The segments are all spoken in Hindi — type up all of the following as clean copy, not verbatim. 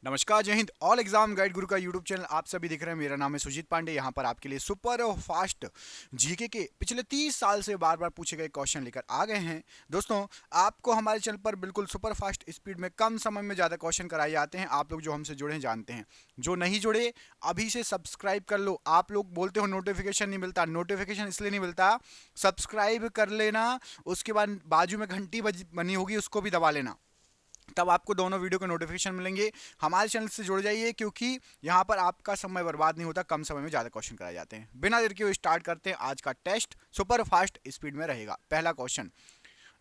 नमस्कार, जय हिंद। ऑल एग्जाम गाइड गुरु का यूट्यूब चैनल आप सभी देख रहे हैं। मेरा नाम है सुजीत पांडे। यहाँ पर आपके लिए सुपर फास्ट जीके के पिछले 30 साल से बार बार पूछे गए क्वेश्चन लेकर आ गए हैं। दोस्तों, आपको हमारे चैनल पर बिल्कुल सुपर फास्ट स्पीड में कम समय में ज़्यादा क्वेश्चन कराए जाते हैं। आप लोग जो हमसे जुड़े हैं जानते हैं। जो नहीं जुड़े, अभी से सब्सक्राइब कर लो। आप लोग बोलते हो नोटिफिकेशन नहीं मिलता। नोटिफिकेशन इसलिए नहीं मिलता, सब्सक्राइब कर लेना, उसके बाद बाजू में घंटी बनी होगी, उसको भी दबा लेना, तब आपको दोनों वीडियो के नोटिफिकेशन मिलेंगे। हमारे चैनल से जुड़ जाइए, क्योंकि यहाँ पर आपका समय बर्बाद नहीं होता, कम समय में ज़्यादा क्वेश्चन कराए जाते हैं। बिना देर के हुए स्टार्ट करते हैं। आज का टेस्ट सुपर फास्ट स्पीड में रहेगा। पहला क्वेश्चन,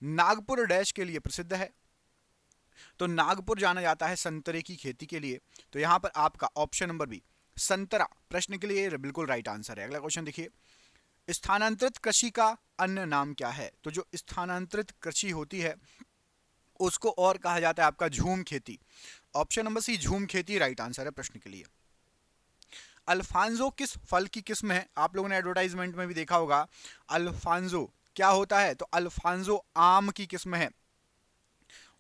नागपुर डैश के लिए प्रसिद्ध है? तो नागपुर जाना जाता है संतरे की खेती के लिए। तो यहाँ पर आपका ऑप्शन नंबर बी संतरा प्रश्न के लिए बिल्कुल राइट आंसर है। अगला क्वेश्चन देखिए, स्थानांतरित कृषि का अन्य नाम क्या है? तो जो स्थानांतरित कृषि होती है उसको और कहा जाता है आपका झूम खेती। ऑप्शन नंबर सी झूम खेती राइट आंसर है प्रश्न के लिए। अल्फांजो किस फल की किस्म है? आप लोगों ने एडवर्टाइजमेंट में भी देखा होगा। अल्फांजो क्या होता है? तो अल्फांजो आम की किस्म है।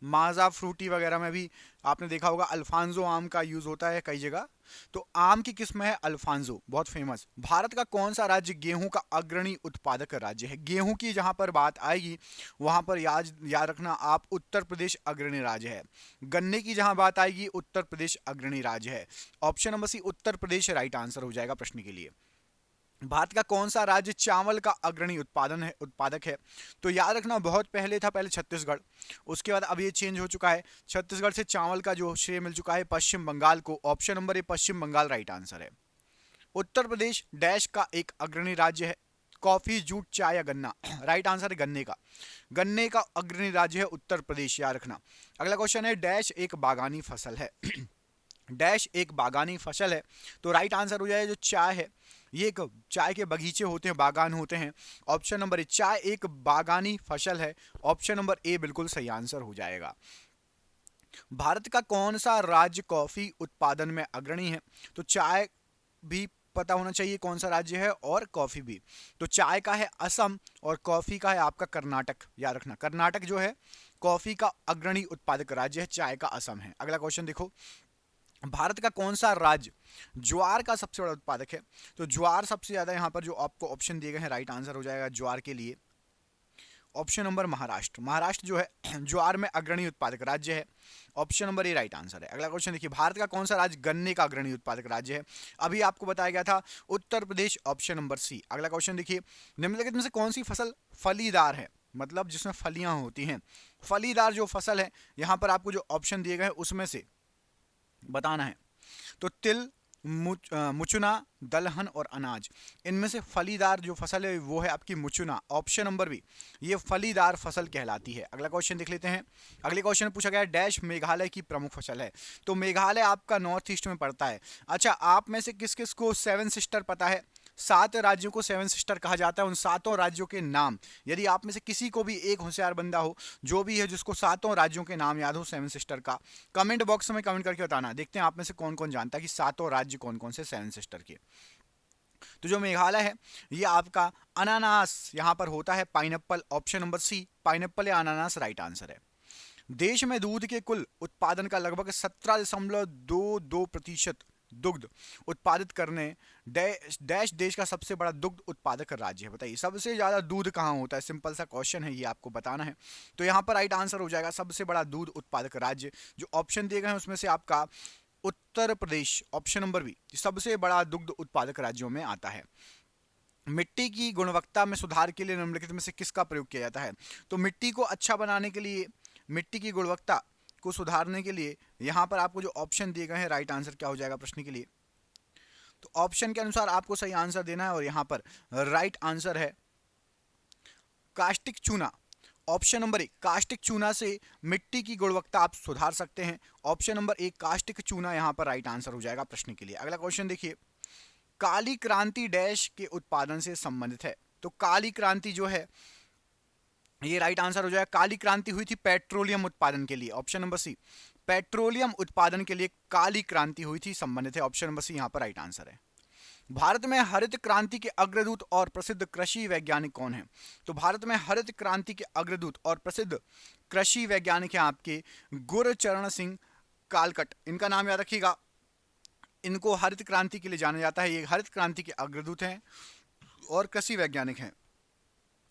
माजा फ्रूटी वगैरह में भी आपने देखा होगा अल्फांजो आम का यूज होता है कई जगह। तो आम की किस्म है अल्फांजो, बहुत फेमस। भारत का कौन सा राज्य गेहूं का अग्रणी उत्पादक राज्य है? गेहूं की जहां पर बात आएगी वहां पर याद याद रखना आप, उत्तर प्रदेश अग्रणी राज्य है। गन्ने की जहां बात आएगी उत्तर प्रदेश अग्रणी राज्य है। ऑप्शन नंबर सी उत्तर प्रदेश राइट आंसर हो जाएगा प्रश्न के लिए। भारत का कौन सा राज्य चावल का अग्रणी उत्पादक है? तो याद रखना, बहुत पहले था, पहले छत्तीसगढ़, उसके बाद अब ये चेंज हो चुका है। छत्तीसगढ़ से चावल का जो श्रेय मिल चुका है पश्चिम बंगाल को। Option number A Paschim Bangal right answer है। उत्तर प्रदेश डैश का एक अग्रणी राज्य है? कॉफी, जूट, चाय या गन्ना? राइट आंसर है गन्ने का। गन्ने का अग्रणी राज्य है उत्तर प्रदेश, याद रखना। अगला क्वेश्चन है, डैश एक बागानी फसल है? डैश एक बागानी फसल है। तो राइट आंसर हो जाएगा जो चाय है। ये एक चाय के बगीचे होते हैं, बागान होते हैं। ऑप्शन नंबर ए चाय एक बागानी फसल है। ऑप्शन नंबर ए बिल्कुल सही आंसर हो जाएगा। भारत का कौन सा राज्य कॉफी उत्पादन में अग्रणी है? तो चाय भी पता होना चाहिए कौन सा राज्य है, और कॉफी भी। तो चाय का है असम और कॉफी का है आपका कर्नाटक। याद रखना, कर्नाटक जो है कॉफी का अग्रणी उत्पादक राज्य है, चाय का असम है। अगला क्वेश्चन देखो, भारत का कौन सा राज्य ज्वार का सबसे बड़ा उत्पादक है? तो ज्वार सबसे ज्यादा यहाँ पर जो आपको ऑप्शन दिए गए हैं, राइट आंसर हो जाएगा ज्वार के लिए ऑप्शन नंबर महाराष्ट्र। महाराष्ट्र जो है ज्वार में अग्रणी उत्पादक राज्य है। ऑप्शन नंबर ए राइट आंसर है। अगला क्वेश्चन देखिए, भारत का कौन सा राज्य गन्ने का अग्रणी उत्पादक राज्य है? अभी आपको बताया गया था उत्तर प्रदेश, ऑप्शन नंबर सी। अगला क्वेश्चन देखिए, निम्नलिखित में से कौन सी फसल फलीदार है, मतलब जिसमें फलियां होती हैं? फलीदार जो फसल है, यहाँ पर आपको जो ऑप्शन दिए गए हैं उसमें से बताना है। तो तिल, मुचुना, दलहन और अनाज, इनमें से फलीदार जो फसल है वो है आपकी मुचुना। ऑप्शन नंबर बी, ये फलीदार फसल कहलाती है। अगला क्वेश्चन देख लेते हैं। अगले क्वेश्चन में पूछा गया है, डैश मेघालय की प्रमुख फसल है? तो मेघालय आपका नॉर्थ ईस्ट में पड़ता है। अच्छा, आप में से किस किस को सेवन सिस्टर पता है? 7 राज्यों को सेवन सिस्टर कहा जाता है। उन सातों राज्यों के नाम, यदि आप में से किसी को भी एक होशियार बंदा हो जो भी है जिसको सातों राज्यों के नाम याद हो सेवन सिस्टर का, कमेंट बॉक्स में कमेंट करके बताना। देखते हैं आप में से कौन कौन जानता है कि सातों राज्य कौन कौन से सेवन सिस्टर के। तो जो मेघालय है ये आपका अनानास यहाँ पर होता है, pineapple. Option number C pineapple या अनानास राइट आंसर है। देश में दूध के कुल उत्पादन का लगभग 17.22% दुग्ध उत्पादित करने डैश देश का सबसे बड़ा दुग्ध उत्पादक राज्य है? बताइए सबसे ज्यादा दूध कहाँ होता है? सिंपल सा क्वेश्चन है, ये आपको बताना है। तो यहाँ पर राइट आंसर हो जाएगा सबसे बड़ा दूध उत्पादक राज्य। जो ऑप्शन दिए गए हैं उसमें से आपका Uttar Pradesh, option number B, सबसे बड़ा दुग्ध उत्पादक राज्यों में आता है। मिट्टी की गुणवत्ता में सुधार के लिए निम्नलिखित में से किसका प्रयोग किया जाता है? तो मिट्टी को अच्छा बनाने के लिए, मिट्टी की गुणवत्ता को सुधारने के लिए यहाँ पर आपको जो ऑप्शन दिए गए हैं, राइट आंसर क्या हो जाएगा प्रश्न के लिए? तो ऑप्शन के अनुसार आपको सही आंसर देना है, और यहाँ पर राइट आंसर है कास्टिक चूना। ऑप्शन नंबर एक, कास्टिक चूना से मिट्टी की गुणवत्ता आप सुधार सकते हैं। ऑप्शन नंबर एक कास्टिक चूना यहाँ पर राइट आंसर हो जाएगा प्रश्न के लिए। अगला क्वेश्चन देखिए, काली क्रांति डैश के उत्पादन से संबंधित है? तो काली क्रांति जो है ये राइट आंसर हो जाएगा, काली क्रांति हुई थी पेट्रोलियम उत्पादन के लिए। ऑप्शन नंबर सी पेट्रोलियम उत्पादन के लिए काली क्रांति हुई थी, संबंधित है। ऑप्शन नंबर सी यहाँ पर राइट आंसर है। भारत में हरित क्रांति के अग्रदूत और प्रसिद्ध कृषि वैज्ञानिक कौन है? तो भारत में हरित क्रांति के अग्रदूत और प्रसिद्ध कृषि वैज्ञानिक हैं आपके गुरचरण सिंह कालकट, इनका नाम याद रखिएगा। इनको हरित क्रांति के लिए जाना जाता है, ये हरित क्रांति के अग्रदूत हैं और कृषि वैज्ञानिक हैं,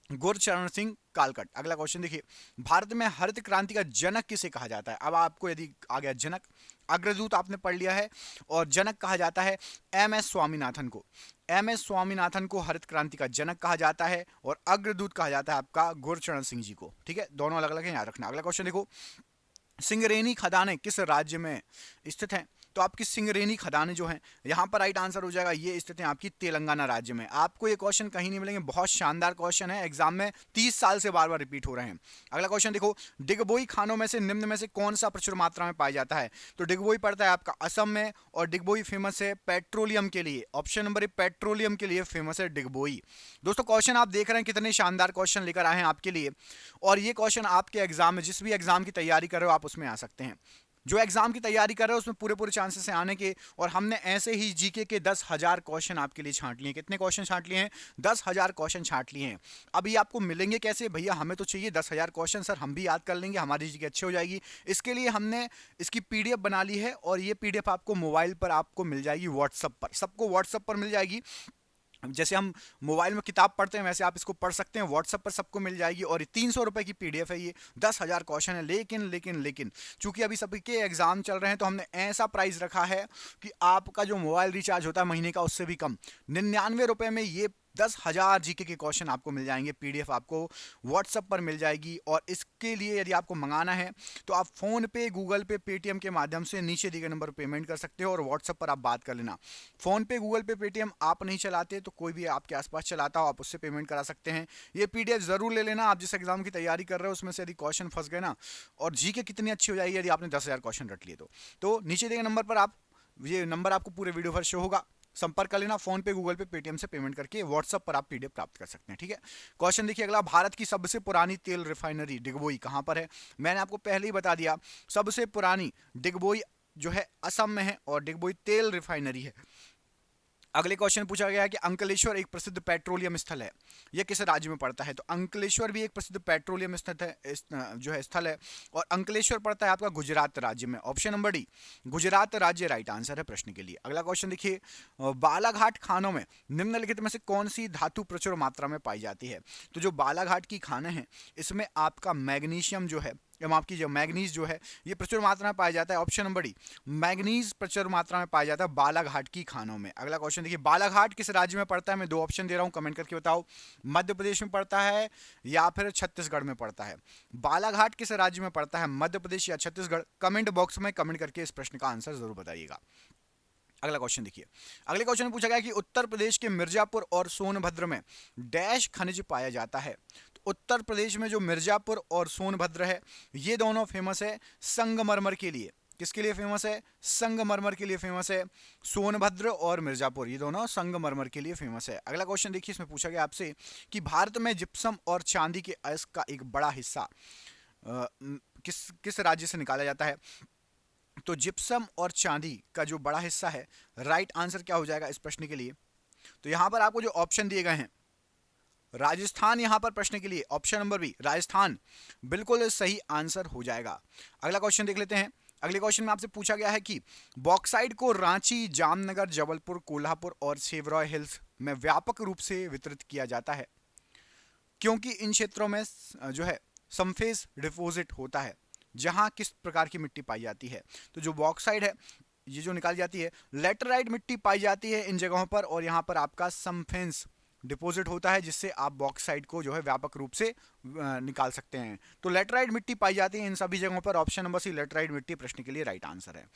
गुरचरण सिंह कालकट। अगला क्वेश्चन देखिए, भारत में हरित क्रांति का जनक किसे कहा जाता है? अब आपको यदि आ गया जनक, अग्रदूत आपने पढ़ लिया है, और जनक कहा जाता है एम एस स्वामीनाथन को। एम एस स्वामीनाथन को हरित क्रांति का जनक कहा जाता है और अग्रदूत कहा जाता है आपका गुरचरण सिंह जी को। ठीक है, दोनों अलग अलग हैं, याद रखना। अगला क्वेश्चन देखो, सिंगरेनी खदानें किस राज्य में स्थित हैं? तो आपकी सिंगरेनी खदानें जो हैं, यहाँ पर राइट आंसर हो जाएगा, ये स्थित है आपकी तेलंगाना राज्य में। आपको ये क्वेश्चन कहीं नहीं मिलेंगे, बहुत शानदार क्वेश्चन है, एग्जाम में 30 साल से बार बार रिपीट हो रहे हैं। अगला क्वेश्चन देखो, डिगबोई खानों में से निम्न में से कौन सा प्रचुर मात्रा में पाया जाता है? तो डिगबोई पड़ता है आपका असम में, और डिगबोई फेमस है पेट्रोलियम के लिए। ऑप्शन नंबर ए, पेट्रोलियम के लिए फेमस है डिगबोई। दोस्तों क्वेश्चन आप देख रहे हैं कितने शानदार क्वेश्चन लेकर आए हैं आपके लिए, और ये क्वेश्चन आपके एग्जाम में, जिस भी एग्जाम की तैयारी कर रहे हो आप उसमें आ सकते हैं। जो एग्जाम की तैयारी कर रहे हो उसमें पूरे पूरे चांसेस हैं आने के, और हमने ऐसे ही जीके के 10,000 क्वेश्चन आपके लिए छांट लिए। कितने क्वेश्चन छांट लिए हैं? 10,000 क्वेश्चन छांट लिए हैं। अभी आपको मिलेंगे कैसे? भैया हमें तो चाहिए 10,000 क्वेश्चन सर, हम भी याद कर लेंगे, हमारी जीके अच्छी हो जाएगी। इसके लिए हमने इसकी पीडीएफ बना ली है, और ये पीडीएफ आपको मोबाइल पर आपको मिल जाएगी, व्हाट्सएप पर, सबको व्हाट्सएप पर मिल जाएगी। जैसे हम मोबाइल में किताब पढ़ते हैं वैसे आप इसको पढ़ सकते हैं, व्हाट्सएप पर सबको मिल जाएगी, और 300 रुपए की पीडीएफ है, ये 10,000 क्वेश्चन है। लेकिन चूंकि अभी सबके एग्जाम चल रहे हैं तो हमने ऐसा प्राइस रखा है कि आपका जो मोबाइल रिचार्ज होता है महीने का उससे भी कम, 99 रुपए में ये 10,000 जीके के क्वेश्चन आपको मिल जाएंगे। पीडीएफ आपको व्हाट्सएप पर मिल जाएगी, और इसके लिए यदि आपको मंगाना है तो आप फोन पे, गूगल पे, पेटीएम के माध्यम से नीचे दिए गए नंबर पर पेमेंट कर सकते हो, और व्हाट्सएप पर आप बात कर लेना। फोन पे, गूगल पे, पेटीएम आप नहीं चलाते तो कोई भी आपके आसपास चलाता हो, आप उससे पेमेंट करा सकते हैं। ये पीडीएफ जरूर ले लेना, आप जिस एग्जाम की तैयारी कर रहे हो उसमें से यदि क्वेश्चन फंस गए ना, और जीके कितनी अच्छी हो जाएगी यदि आपने 10,000 क्वेश्चन रट लिए तो नीचे दिए गए नंबर पर आप, ये नंबर आपको पूरे वीडियो पर शो होगा, संपर्क कर लेना। फोन पे, गूगल पे, पेटीएम से पेमेंट करके व्हाट्सएप पर आप पीडीएफ प्राप्त कर सकते हैं। ठीक है, क्वेश्चन देखिए अगला, भारत की सबसे पुरानी तेल रिफाइनरी डिगबोई कहां पर है? मैंने आपको पहले ही बता दिया, सबसे पुरानी डिगबोई जो है असम में है, और डिगबोई तेल रिफाइनरी है। अगले क्वेश्चन पूछा गया है कि अंकलेश्वर एक प्रसिद्ध पेट्रोलियम स्थल है, यह किस राज्य में पड़ता है? तो अंकलेश्वर भी एक प्रसिद्ध पेट्रोलियम जो है स्थल है, और अंकलेश्वर पड़ता है आपका गुजरात राज्य में। ऑप्शन नंबर डी, गुजरात राज्य राइट आंसर है प्रश्न के लिए। अगला क्वेश्चन देखिए, बालाघाट खानों में निम्नलिखित में से कौन सी धातु प्रचुर मात्रा में पाई जाती है? तो जो बालाघाट की खाने हैं इसमें आपका मैग्नीशियम जो है, आपकी जो मैग्नीज जो है ये प्रचुर मात्रा में पाया जाता है। ऑप्शन नंबर डी, मैग्नीज प्रचुर मात्रा में पाया जाता है बालाघाट की खानों में। अगला क्वेश्चन देखिए, बालाघाट किस राज्य में पड़ता है? मैं 2 ऑप्शन दे रहा हूं, कमेंट करके बताओ, मध्य प्रदेश में पड़ता है या फिर छत्तीसगढ़ में पड़ता है? बालाघाट किस राज्य में पड़ता है, मध्य प्रदेश या छत्तीसगढ़? कमेंट बॉक्स में कमेंट करके इस प्रश्न का आंसर जरूर बताइएगा। अगला क्वेश्चन देखिए, अगले क्वेश्चन में पूछा गया कि उत्तर प्रदेश के मिर्जापुर और सोनभद्र में डैश खनिज पाया जाता है? तो उत्तर प्रदेश में जो मिर्जापुर और सोनभद्र है ये दोनों फेमस है संगमरमर के लिए। किसके लिए फेमस है? संगमरमर के लिए फेमस है। सोनभद्र और मिर्जापुर ये दोनों संगमरमर के लिए फेमस है। अगला क्वेश्चन देखिए, इसमें पूछा गया आपसे कि भारत में जिप्सम और चांदी के अयस्क का एक बड़ा हिस्सा किस राज्य से निकाला जाता है? तो जिप्सम और चांदी का जो बड़ा हिस्सा है, राइट आंसर क्या हो जाएगा इस प्रश्न के लिए? तो यहां पर आपको जो ऑप्शन दिए गए हैं, राजस्थान यहां पर प्रश्न के लिए ऑप्शन नंबर बी राजस्थान बिल्कुल सही आंसर हो जाएगा। अगला क्वेश्चन देख लेते हैं। अगले क्वेश्चन में आपसे पूछा गया है कि बॉक्साइट को रांची, जामनगर, जबलपुर, कोल्हापुर और सेवरॉय हिल्स में व्यापक रूप से वितरित किया जाता है क्योंकि इन क्षेत्रों में जो है समफेस डिपॉजिट होता है जहां किस प्रकार की मिट्टी पाई जाती है? तो जो बॉक्साइट है ये जो निकाली जाती है, लेटराइट मिट्टी पाई जाती है इन जगहों पर, और यहाँ पर आपका समफेस डिपॉजिट होता है जिससे आप बॉक्साइट को जो है व्यापक रूप से निकाल सकते हैं। तो लेटराइट मिट्टी पाई जाती है इन सभी जगहों पर। ऑप्शन नंबर सी लेटराइट मिट्टी प्रश्न के लिए राइट आंसर है।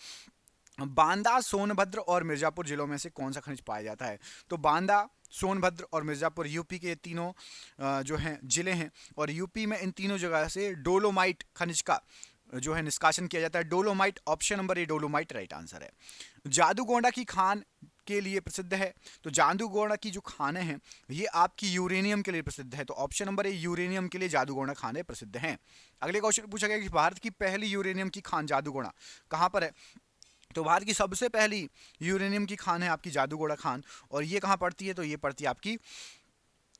बांदा, सोनभद्र और मिर्जापुर जिलों में से कौन सा खनिज पाया जाता है? तो बांदा, सोनभद्र और मिर्जापुर यूपी के तीनों जो हैं जिले हैं, और यूपी में इन तीनों जगह से डोलोमाइट खनिज का जो है निष्कासन किया जाता है। डोलोमाइट, ऑप्शन नंबर ए डोलोमाइट राइट आंसर है। जादूगोंडा की खान के लिए प्रसिद्ध है, तो जादूगोंडा की जो खानें हैं ये आपकी यूरेनियम के लिए प्रसिद्ध है। तो ऑप्शन नंबर ए यूरेनियम के लिए जादूगोंडा खानें प्रसिद्ध हैं। अगले क्वेश्चन पूछा गया कि भारत की पहली यूरेनियम की खान जादूगोंडा कहां पर है? तो भारत की सबसे पहली यूरेनियम की खान है आपकी जादूगोंडा खान, और ये कहां पड़ती है? तो ये पड़ती है आपकी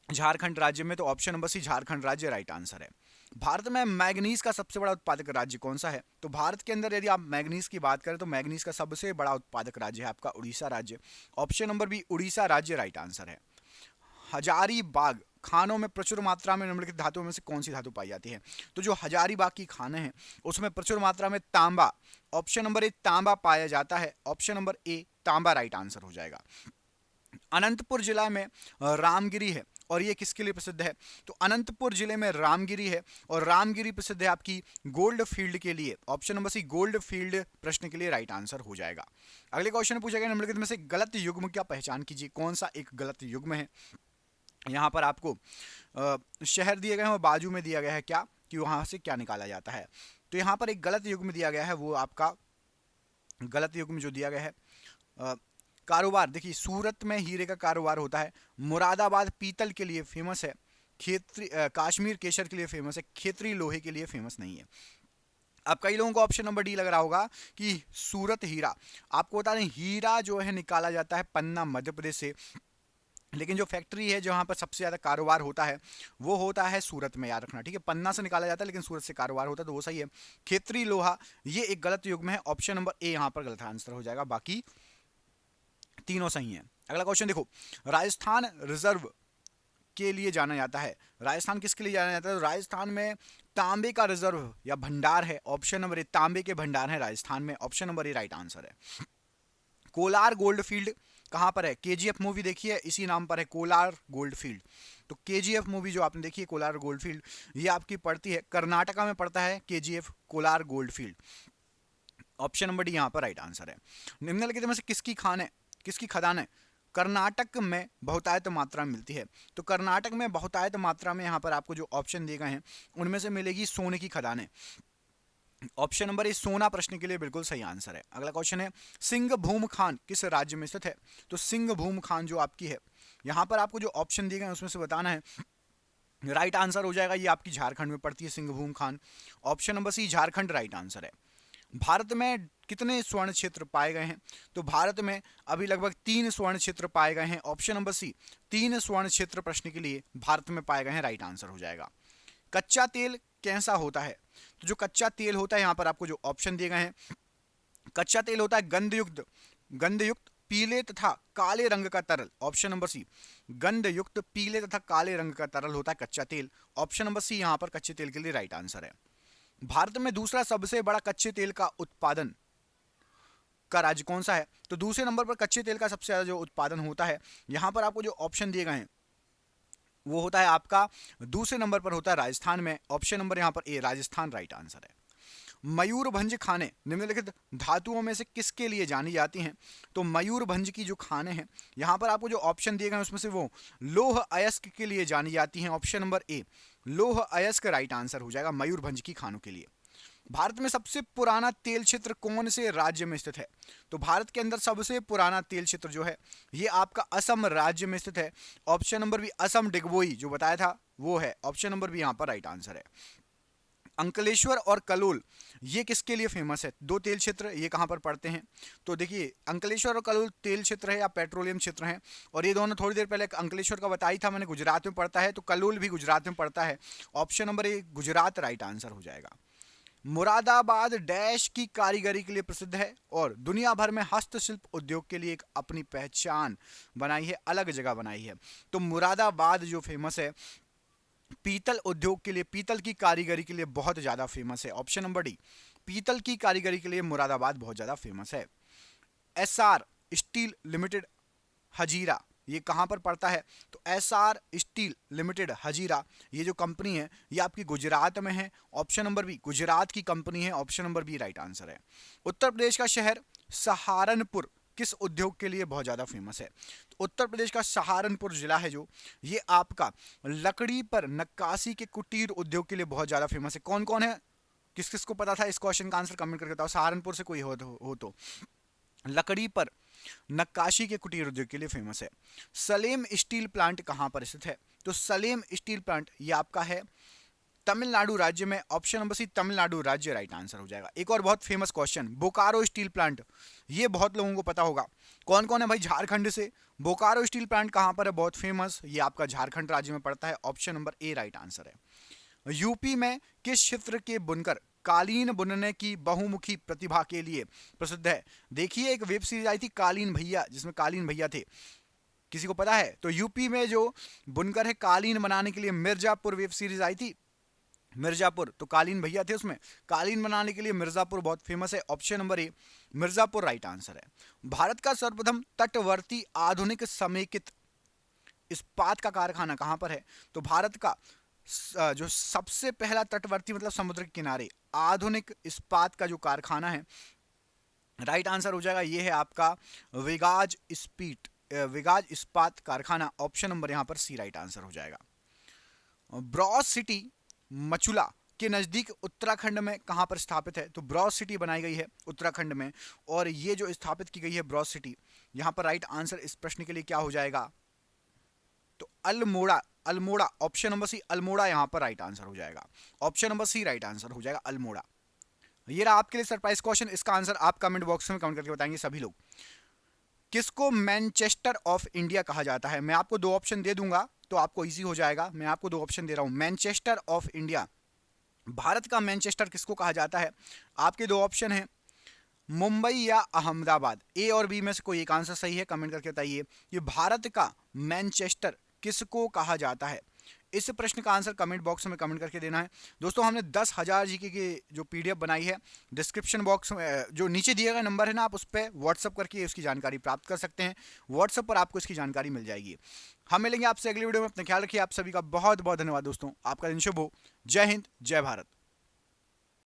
झारखंड राज्य में, तो ऑप्शन नंबर सी झारखंड राज्य राइट आंसर है। भारत में मैग्नीज का सबसे बड़ा उत्पादक राज्य कौन सा है? तो भारत के अंदर यदि आप मैग्नीज की बात करें तो मैग्नीज का सबसे बड़ा उत्पादक राज्य है आपका उड़ीसा राज्य। ऑप्शन नंबर बी उड़ीसा राज्य राइट आंसर है। हजारीबाग खानों में प्रचुर मात्रा में निम्नलिखित धातुओं में से कौन सी धातु पाई जाती है? तो जो हजारीबाग की खाने हैं उसमें प्रचुर मात्रा में तांबा, ऑप्शन नंबर ए तांबा पाया जाता है। ऑप्शन नंबर ए तांबा राइट आंसर हो जाएगा। अनंतपुर जिला में रामगिरी है और ये किसके लिए प्रसिद्ध है? तो अनंतपुर जिले में रामगिरी है और रामगिरी प्रसिद्ध है आपकी गोल्ड फील्ड के लिए। Option number C gold field प्रश्न के लिए राइट आंसर हो जाएगा। अगले क्वेश्चन में पूछा गया निम्नलिखित में से गलत युग्म क्या पहचान कीजिए, कौन सा एक गलत युग्म है? यहाँ पर आपको शहर दिए गए हैं और बाजू में दिया गया है क्या कि वहां से क्या निकाला जाता है। तो यहाँ पर एक गलत युग्म दिया गया है, वो आपका गलत युग्म जो दिया गया है कारोबार। देखिए सूरत में हीरे का कारोबार होता है, मुरादाबाद पीतल के लिए फेमस है, खेत्री कश्मीर केसर के लिए फेमस है, खेतरी लोहे के लिए फेमस नहीं है। अब कई लोगों को ऑप्शन नंबर डी लग रहा होगा कि सूरत हीरा। आपको बता दें हीरा जो है निकाला जाता है पन्ना मध्य प्रदेश से, लेकिन जो फैक्ट्री है जहां पर सबसे ज़्यादा कारोबार होता है वो होता है सूरत में, याद रखना ठीक है। पन्ना से निकाला जाता है लेकिन सूरत से कारोबार होता है, तो वो सही है। खेतरी लोहा ये एक गलत युग्म है, ऑप्शन नंबर ए यहाँ पर गलत आंसर हो जाएगा, बाकी तीनों सही हैं। अगला क्वेश्चन देखो, राजस्थान रिजर्व के लिए जाना जाता है। राजस्थान किसके लिए जाना जाता है? तो राजस्थान में तांबे का रिजर्व या भंडार है, ऑप्शन नंबर ए तांबे के भंडार है राजस्थान में, ऑप्शन नंबर ए राइट आंसर है। कोलार गोल्ड फील्ड कहाँ पर है? केजीएफ मूवी देखी है, इसी नाम पर है कोलार गोल्ड फील्ड। तो केजीएफ मूवी जो आपने देखी है कोलार गोल्ड फील्ड, ये आपकी पड़ती है कर्नाटका में पड़ता है KGF Kolar gold field. Option number D यहाँ पर राइट आंसर है। निम्नलिखित में से किसकी खान है, किसकी खदान है कर्नाटक में बहुतायत मात्रा में मिलती है? तो कर्नाटक में बहुतायत मात्रा में यहाँ पर आपको जो ऑप्शन दिए गए हैं उनमें से मिलेगी सोने की खदानें। ऑप्शन नंबर ए सोना प्रश्न के लिए बिल्कुल सही आंसर है। अगला क्वेश्चन है सिंहभूम खान किस राज्य में स्थित है? तो सिंहभूम खान जो आपकी है यहाँ पर आपको जो ऑप्शन दिए गए हैं उसमें से बताना है, राइट आंसर हो जाएगा ये आपकी झारखंड में पड़ती है सिंहभूम खान, option number C Jharkhand right answer है। भारत में कितने स्वर्ण क्षेत्र पाए गए हैं? तो भारत में अभी लगभग 3 स्वर्ण क्षेत्र पाए गए हैं, ऑप्शन नंबर सी 3 स्वर्ण क्षेत्र प्रश्न के लिए भारत में पाए गए हैं, राइट आंसर हो जाएगा। कच्चा तेल कैसा होता है? तो जो कच्चा तेल होता है यहाँ पर आपको जो ऑप्शन दिए गए हैं, कच्चा तेल होता है गंधयुक्त पीले तथा काले रंग का तरल, ऑप्शन नंबर सी गंधयुक्त पीले तथा काले रंग का तरल होता है कच्चा तेल, ऑप्शन नंबर सी यहाँ पर कच्चे तेल के लिए राइट आंसर है। भारत में दूसरा सबसे बड़ा कच्चे तेल का उत्पादन का राज्य कौन सा है? तो दूसरे नंबर पर कच्चे तेल का सबसे ज्यादा जो उत्पादन होता है यहाँ पर आपको जो ऑप्शन दिए गए हैं वो होता है आपका दूसरे नंबर पर होता है राजस्थान में, ऑप्शन नंबर यहाँ पर ए राजस्थान राइट आंसर है। मयूरभंज खाने निम्नलिखित धातुओं में से किसके लिए जानी जाती हैं? तो मयूरभंज की जो खाने हैं यहाँ पर आपको जो ऑप्शन दिए गए हैं उसमें से वो लोह अयस्क के लिए जानी जाती हैं, ऑप्शन नंबर ए लोह अयस्क राइट आंसर हो जाएगा मयूरभंज की खानों के लिए। भारत में सबसे पुराना तेल क्षेत्र कौन से राज्य में स्थित है? तो भारत के अंदर सबसे पुराना तेल क्षेत्र जो है ये आपका असम राज्य में स्थित है, option number B Assam Digboi जो बताया था वो है, ऑप्शन नंबर बी यहाँ पर राइट आंसर है। अंकलेश्वर और कलोल ये किसके लिए फेमस है? 2 तेल क्षेत्र ये कहाँ पर पड़ते हैं? तो देखिए अंकलेश्वर और कलोल तेल क्षेत्र है या पेट्रोलियम क्षेत्र है, और ये दोनों थोड़ी देर पहले अंकलेश्वर का बताई था मैंने गुजरात में पड़ता है, तो कलोल भी गुजरात में पड़ता है, ऑप्शन नंबर ए गुजरात राइट आंसर हो जाएगा। मुरादाबाद डैश की कारीगरी के लिए प्रसिद्ध है और दुनिया भर में हस्तशिल्प उद्योग के लिए एक अपनी पहचान बनाई है, अलग जगह बनाई है। तो मुरादाबाद जो फेमस है पीतल उद्योग के लिए, पीतल की कारीगरी के लिए बहुत ज़्यादा फेमस है, ऑप्शन नंबर डी पीतल की कारीगरी के लिए मुरादाबाद बहुत ज़्यादा फेमस है। एसआर स्टील लिमिटेड हजीरा ये कहाँ पर पड़ता है? तो एसआर स्टील लिमिटेड हजीरा ये जो कंपनी है ये आपकी गुजरात में है, ऑप्शन नंबर बी गुजरात की कंपनी है, option number B right answer है। उत्तर प्रदेश का शहर सहारनपुर किस उद्योग के लिए बहुत ज़्यादा फेमस है? तो उत्तर प्रदेश का सहारनपुर जिला है जो ये आपका लकड़ी पर नक्काशी के कुटीर उद्योग के लिए बहुत ज़्यादा फेमस है। कौन कौन है, किस किस को पता था इस क्वेश्चन का आंसर कमेंट करके बताओ, सहारनपुर से कोई हो तो। लकड़ी पर नक्काशी के कुटीर उद्योग के लिए फेमस है। सलेम स्टील प्लांट कहाँ पर स्थित है? तो सलेम स्टील प्लांट ये आपका है तमिलनाडु राज्य में, ऑप्शन नंबर सी तमिलनाडु राज्य राइट आंसर हो जाएगा। एक और बहुत famous question, Bokaro steel plant, ये बहुत लोगों को पता होगा। कौन कौन है भाई झारखंड से? बोकारो स्टील प्लांट कहां पर है? बहुत फेमस, ये आपका झारखंड राज्य में पड़ता है। ऑप्शन नंबर ए राइट आंसर है। यूपी में किस क्षेत्र के बुनकर कालीन बुनने की बहुमुखी प्रतिभा के लिए प्रसिद्ध है? देखिए एक वेब सीरीज आई थी कालीन भैया, जिसमें कालीन भैया थे, किसी को पता है? तो यूपी में जो बुनकर है कालीन बनाने के लिए, मिर्जापुर वेब सीरीज आई थी, मिर्जापुर, तो कालीन भैया थे उसमें। कालीन बनाने के लिए मिर्जापुर बहुत फेमस है। ऑप्शन नंबर ए मिर्जापुर राइट आंसर है। भारत का सर्वप्रथम तटवर्ती आधुनिक समेकित इस्पात का कारखाना कहां पर है? तो भारत का जो सबसे पहला तटवर्ती मतलब समुद्र के किनारे आधुनिक इस्पात का जो कारखाना है, राइट आंसर हो जाएगा ये है आपका विगाज इस्पात कारखाना। ऑप्शन नंबर यहां पर सी राइट आंसर हो जाएगा। ब्रॉस सिटी मचुला के नजदीक उत्तराखंड में कहां पर स्थापित है? तो ब्रॉस सिटी बनाई गई है उत्तराखंड में, और ये जो स्थापित की गई है ब्रॉस सिटी, यहां पर राइट आंसर इस प्रश्न के लिए क्या हो जाएगा? तो Almora, Almora, option number C Almora यहां पर राइट आंसर हो जाएगा। Option number C right answer हो जाएगा अल्मोड़ा। ये रहा आपके लिए सरप्राइज क्वेश्चन, इसका आंसर आप कमेंट बॉक्स में कमेंट करके बताएंगे सभी लोग। किसको मैनचेस्टर ऑफ इंडिया कहा जाता है? मैं आपको दो ऑप्शन दे दूंगा तो आपको इजी हो जाएगा। मैं आपको दो ऑप्शन दे रहा हूं। मैनचेस्टर ऑफ इंडिया, भारत का मैनचेस्टर किसको कहा जाता है? आपके दो ऑप्शन हैं, मुंबई या अहमदाबाद। ए और बी में से कोई एक आंसर सही है, कमेंट करके बताइए। ये भारत का मैनचेस्टर किसको कहा जाता है? इस प्रश्न का आंसर कमेंट बॉक्स में कमेंट करके देना है। दोस्तों हमने 10,000 जीके की जो पीडीएफ बनाई है, डिस्क्रिप्शन बॉक्स में जो नीचे दिए गए नंबर है ना, आप उस पर व्हाट्सअप करके उसकी जानकारी प्राप्त कर सकते हैं। व्हाट्सअप पर आपको इसकी जानकारी मिल जाएगी। हम मिलेंगे आपसे अगली वीडियो में। अपना ख्याल रखिए। आप सभी का बहुत बहुत धन्यवाद दोस्तों। आपका दिन शुभ हो। जय हिंद, जय भारत।